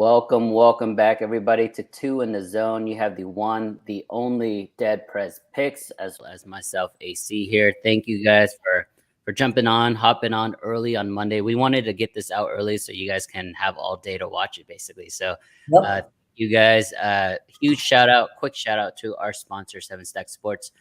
Welcome back, everybody, to Two in the Zone. You have the one, the only Dead Prez Picks, as well as myself, AC here. Thank you guys for jumping on, hopping on early on Monday. We wanted to get this out early so you guys can have all day to watch it, basically. So, Yep. you guys, quick shout out to our sponsor, Seven Stack Sports.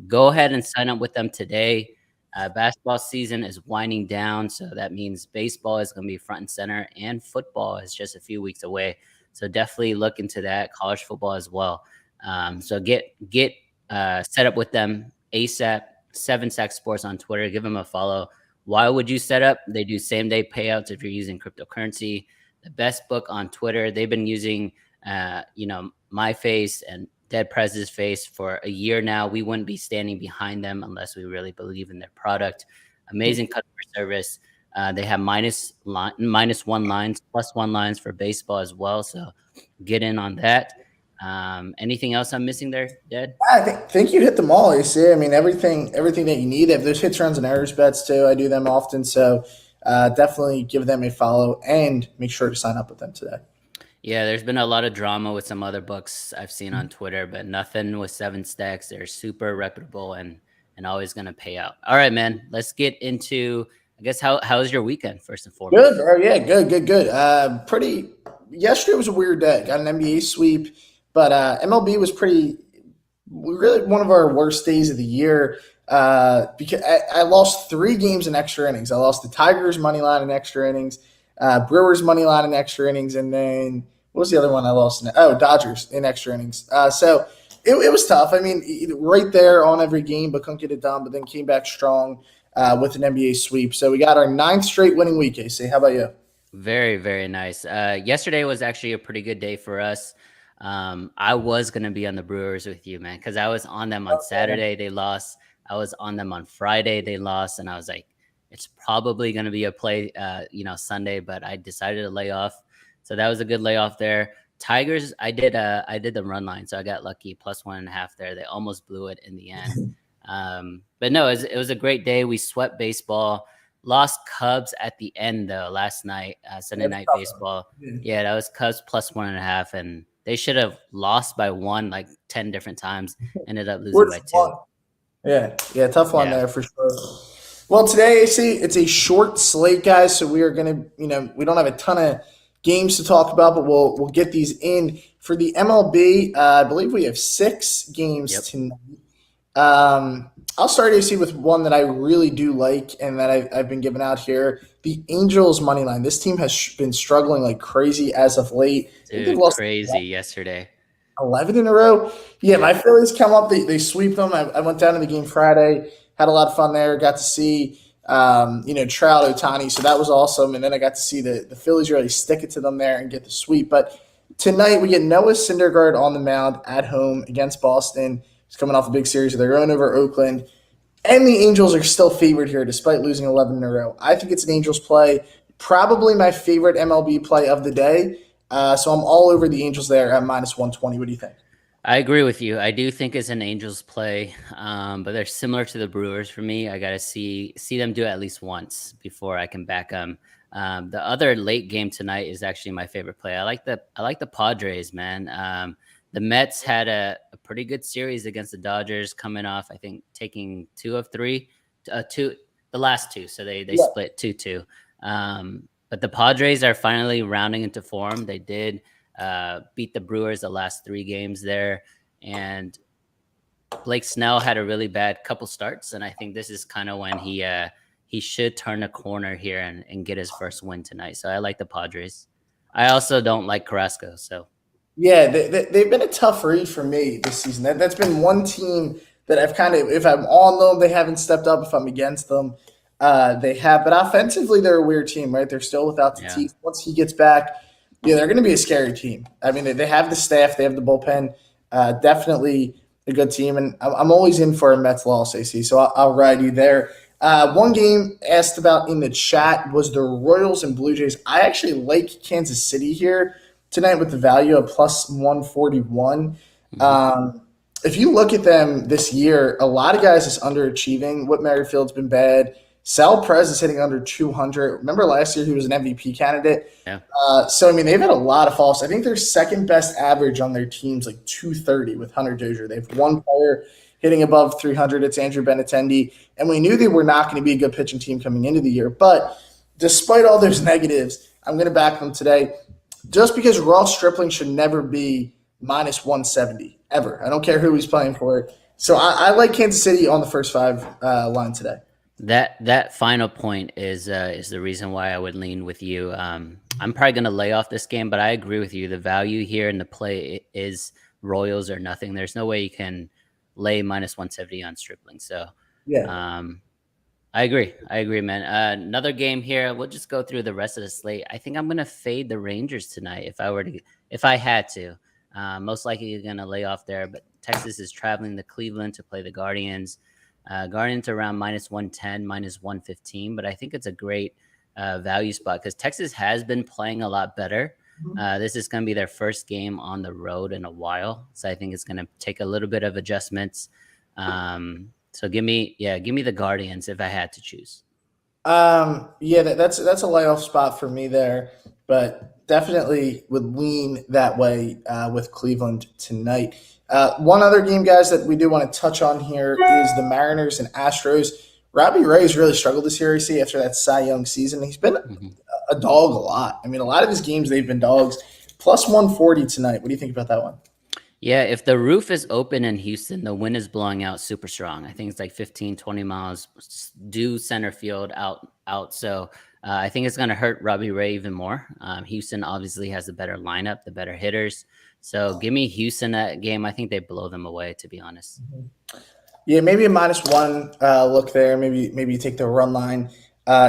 Go ahead and sign up with them today. Basketball season is winding down, so that means baseball is going to be front and center, and football is just a few weeks away. So definitely look into that. College football as well. So get set up with them ASAP. Seven Stack Sports on Twitter. Give them a follow. Why would you set up? They do same day payouts if you're using cryptocurrency. The best book on Twitter. They've been using, my face and Dead Prez's face for a year now. We wouldn't be standing behind them unless we really believe in their product. Amazing customer service. They have minus one lines, plus one lines for baseball as well. So get in on that. Anything else I'm missing there, Dead? I think you hit them all. You see, I mean, everything that you need. If there's hits, runs, and errors bets too, I do them often. So definitely give them a follow and make sure to sign up with them today. Yeah, there's been a lot of drama with some other books I've seen on Twitter, but nothing with Seven Stacks. They're super reputable and always going to pay out. All right, man, let's get into, I guess, how was your weekend, first and foremost? Good, bro. Yeah, good. Yesterday was a weird day. Got an NBA sweep, but MLB was really one of our worst days of the year because I lost 3 games in extra innings. I lost the Tigers money line in extra innings, Brewers money line in extra innings, and then what was the other one I lost? Dodgers in extra innings. So it was tough. I mean, right there on every game, but couldn't get it done. But then came back strong with an NBA sweep. So we got our 9th straight winning week. AC, how about you? Very, very nice. Yesterday was actually a pretty good day for us. I was going to be on the Brewers with you, man, because I was on them on Saturday. They lost. I was on them on Friday. They lost. And I was like, it's probably going to be a play, Sunday, but I decided to lay off. So that was a good layoff there. Tigers, I did the run line, so I got lucky, plus 1.5 there. They almost blew it in the end. But no, it was a great day. We swept baseball. Lost Cubs at the end, though, last night, Sunday night baseball. Yeah, that was Cubs plus 1.5, and they should have lost by 1 like 10 different times. Ended up losing by 2. Yeah, tough one there for sure. Well, today, AC, it's a short slate, guys, so we are going to, we don't have a ton of games to talk about, but we'll get these in. For the MLB, I believe we have 6 games tonight. I'll start, AC, with one that I really do like and that I've been giving out here. The Angels money line. This team has been struggling like crazy as of late. Dude, crazy yesterday. 11 in a row. Yeah, my Phillies come up. They sweep them. I went down to the game Friday. Had a lot of fun there. Got to see, Trout, Ohtani. So that was awesome. And then I got to see the Phillies really stick it to them there and get the sweep. But tonight we get Noah Syndergaard on the mound at home against Boston. He's coming off a big series of their own over Oakland. And the Angels are still favored here despite losing 11 in a row. I think it's an Angels play. Probably my favorite MLB play of the day. So I'm all over the Angels there at minus 120. What do you think? I agree with you. I do think it's an Angels play, but they're similar to the Brewers for me. I got to see them do it at least once before I can back them. The other late game tonight is actually my favorite play. I like the Padres, man. The Mets had a pretty good series against the Dodgers, coming off, I think, taking 2 of 3, the last 2. So they split 2-2. But the Padres are finally rounding into form. They did beat the Brewers the last 3 games there. And Blake Snell had a really bad couple starts. And I think this is kind of when he should turn a corner here and get his first win tonight. So I like the Padres. I also don't like Carrasco. So yeah, they've been a tough read for me this season. That's been one team that I've kind of, if I'm on them, they haven't stepped up. If I'm against them, they have. But offensively, they're a weird team, right? They're still without Tatis. Once he gets back, they're going to be a scary team. I mean, they have the staff. They have the bullpen. Definitely a good team. And I'm always in for a Mets loss, AC, so I'll ride you there. One game asked about in the chat was the Royals and Blue Jays. I actually like Kansas City here tonight with the value of plus 141. If you look at them this year, a lot of guys is underachieving. Whit Merrifield's been bad. Sal Perez is hitting under 200. Remember last year he was an MVP candidate. Yeah. So I mean they've had a lot of falls. I think their second best average on their team's like 230 with Hunter Dozier. They have one player hitting above 300. It's Andrew Benintendi, and we knew they were not going to be a good pitching team coming into the year. But despite all those negatives, I'm going to back them today. Just because Ross Stripling should never be minus 170 ever. I don't care who he's playing for. So I like Kansas City on the first 5 line today. That final point is the reason why I would lean with you. I'm probably going to lay off this game, but I agree with you. The value here in the play is Royals or nothing. There's no way you can lay minus 170 on Stripling. So yeah, I agree, man. Another game here. We'll just go through the rest of the slate. I think I'm going to fade the Rangers tonight if I had to. Most likely you're going to lay off there, but Texas is traveling to Cleveland to play the Guardians. Guardians around minus 110, minus 115, but I think it's a great value spot because Texas has been playing a lot better. This is going to be their first game on the road in a while, so I think it's going to take a little bit of adjustments. So give me the Guardians if I had to choose. That's a layoff spot for me there, but definitely would lean that way with Cleveland tonight. One other game, guys, that we do want to touch on here is the Mariners and Astros. Robbie Ray's really struggled this year, you see, after that Cy Young season. He's been a dog a lot. I mean, a lot of his games, they've been dogs. Plus 140 tonight. What do you think about that one? Yeah, if the roof is open in Houston, the wind is blowing out super strong. I think it's like 15, 20 miles due center field out. So I think it's going to hurt Robbie Ray even more. Houston obviously has the better lineup, the better hitters. So give me Houston that game. I think they blow them away, to be honest. Yeah, maybe a -1 look there. Maybe you take the run line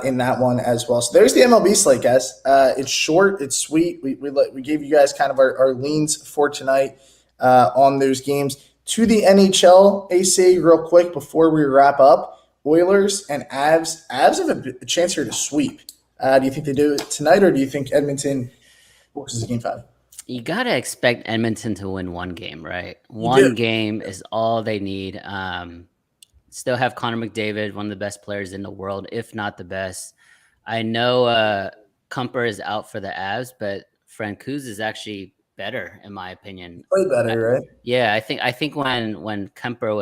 in that one as well. So there's the MLB slate, guys. It's short, it's sweet. We gave you guys kind of our leans for tonight on those games. To the NHL AC real quick before we wrap up. Oilers and Avs. Avs have a chance here to sweep. Do you think they do it tonight, or do you think Edmonton forces a game 5? You got to expect Edmonton to win one game, right? One game is all they need. Still have Connor McDavid, one of the best players in the world, if not the best. I know Kumper is out for the Avs, but Francouz is actually better, in my opinion. Way better, right? Yeah, I think when Kumper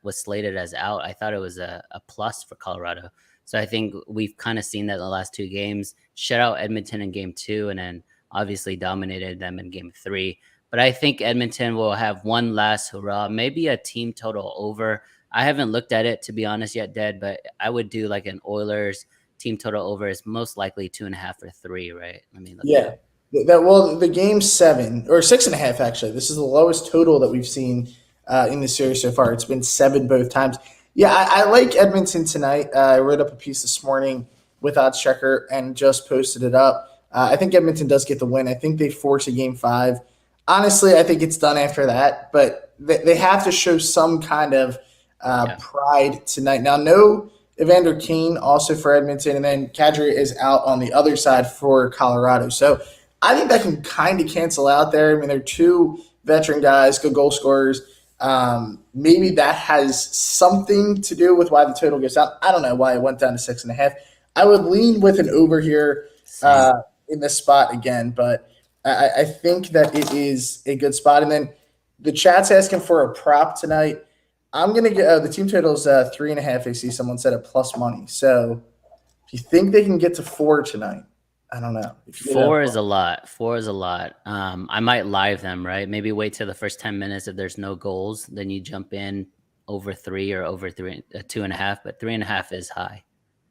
was slated as out, I thought it was a plus for Colorado. So I think we've kind of seen that in the last 2 games. Shut out Edmonton in game 2, and then obviously dominated them in game 3. But I think Edmonton will have one last hurrah, maybe a team total over. I haven't looked at it, to be honest, yet, Dad, but I would do like an Oilers team total over is most likely 2.5 or 3, right? Let me look at it. The game 7 or 6.5, actually. This is the lowest total that we've seen in the series so far. It's been 7 both times. Yeah, I like Edmonton tonight. I wrote up a piece this morning with Odds Checker and just posted it up. I think Edmonton does get the win. I think they force a game 5. Honestly, I think it's done after that, but they have to show some kind of pride tonight. Now, no Evander Kane also for Edmonton, and then Kadri is out on the other side for Colorado. So I think that can kind of cancel out there. I mean, they're 2 veteran guys, good goal scorers. Maybe that has something to do with why the total goes down. I don't know why it went down to 6.5. I would lean with an over here in this spot again, but I think that it is a good spot. And then the chat's asking for a prop tonight. I'm going to get the team total is 3.5 AC. Someone said at plus money. So if you think they can get to 4 tonight, I don't know. 4 is a lot. 4 is a lot. I might live them, right? Maybe wait till the first 10 minutes. If there's no goals, then you jump in over 3 or over 3, 2.5, but 3.5 is high.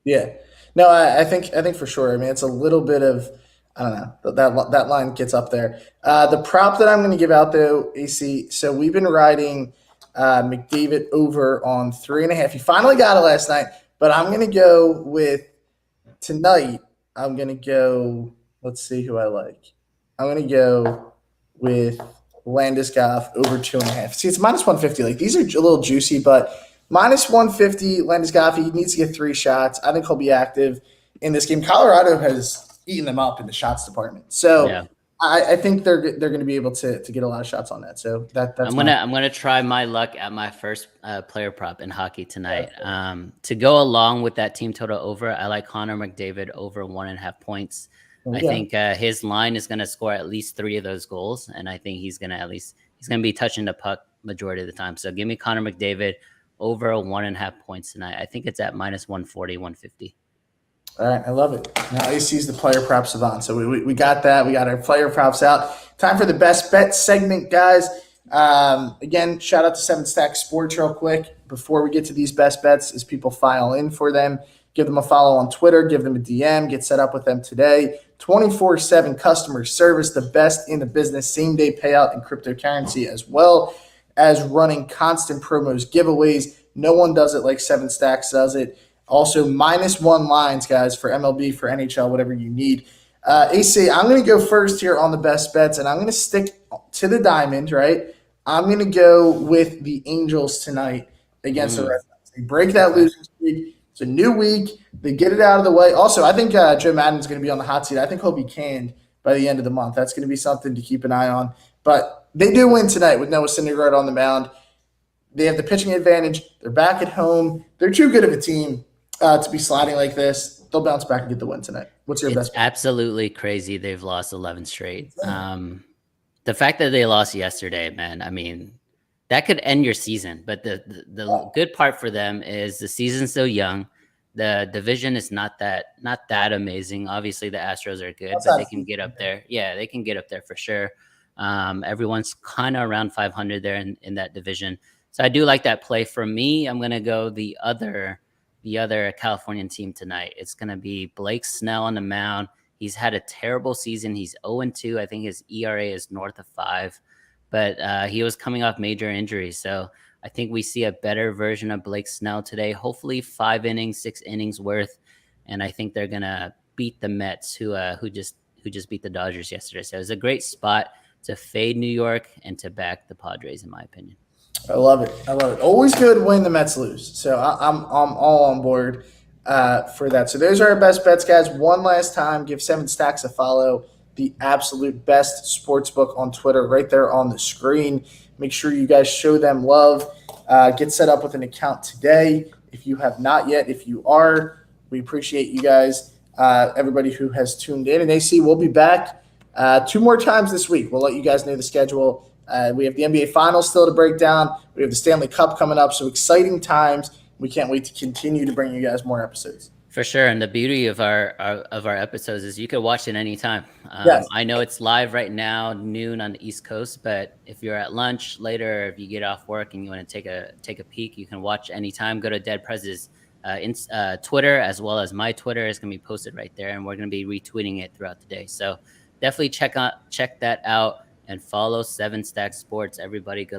Yeah. No, I think for sure. I mean, it's a little bit of, I don't know, that line gets up there. The prop that I'm going to give out though, AC. So we've been riding McDavid over on 3.5. He finally got it last night, but I'm going to go with tonight. I'm going to go, let's see who I like. I'm going to go with Landeskog over 2.5. See, it's -150. Like, these are a little juicy, but -150, Landeskog, he needs to get 3 shots. I think he'll be active in this game. Colorado has eaten them up in the shots department. So I think they're going to be able to get a lot of shots on that. So that's I'm gonna try my luck at my first player prop in hockey tonight. To go along with that team total over, I like Connor McDavid over 1.5 points. I think his line is gonna score at least 3 of those goals, and I think he's gonna be touching the puck majority of the time. So give me Connor McDavid over 1.5 points tonight. I think it's at minus 140, 150. All right, I love it. Now AC's the player prop savant. So we got that. We got our player props out. Time for the best bet segment, guys. Again, shout out to 7 Stack Sports real quick. Before we get to these best bets, as people file in for them, give them a follow on Twitter, give them a DM, get set up with them today. 24/7 customer service, the best in the business, same-day payout in cryptocurrency, as well as running constant promos, giveaways. No one does it like 7 Stacks does it. Also, -1 lines, guys, for MLB, for NHL, whatever you need. AC, I'm going to go first here on the best bets, and I'm going to stick to the diamond, right? I'm going to go with the Angels tonight against the Red Sox. They break that losing streak. It's a new week. They get it out of the way. Also, I think Joe Maddon's going to be on the hot seat. I think he'll be canned by the end of the month. That's going to be something to keep an eye on. But they do win tonight with Noah Syndergaard on the mound. They have the pitching advantage. They're back at home. They're too good of a team to be sliding like this. They'll bounce back and get the win tonight. What's your best bet? Absolutely crazy. They've lost 11 straight. The fact that they lost yesterday, man, I mean, that could end your season. But the good part for them is the season's still young. The division is not that amazing. Obviously, the Astros are good, but they can get up there. Yeah, they can get up there for sure. Everyone's kind of around 500 there in that division. So I do like that play. For me, I'm going to go the other Californian team tonight. It's going to be Blake Snell on the mound. He's had a terrible season. He's 0-2. I think his ERA is north of 5, but he was coming off major injuries. So I think we see a better version of Blake Snell today. Hopefully 5 innings, 6 innings worth. And I think they're going to beat the Mets who just beat the Dodgers yesterday. So it's a great spot to fade New York and to back the Padres, in my opinion. I love it. Always good when the Mets lose. So I'm all on board for that. So those are our best bets, guys. One last time, give 7 Stacks a follow. The absolute best sports book on Twitter right there on the screen. Make sure you guys show them love. Get set up with an account today if you have not yet. If you are, we appreciate you guys, everybody who has tuned in. And AC, we'll be back 2 more times this week. We'll let you guys know the schedule. We have the NBA Finals still to break down. We have the Stanley Cup coming up. So exciting times. We can't wait to continue to bring you guys more episodes. For sure. And the beauty of our episodes is you could watch it anytime. Yes. I know it's live right now, noon on the East Coast, but if you're at lunch later, if you get off work and you want to take a peek, you can watch anytime. Go to Dead Prez's Twitter, as well as my Twitter. It's going to be posted right there, and we're going to be retweeting it throughout the day. So definitely check that out and follow 7 Stack Sports. Everybody, good luck.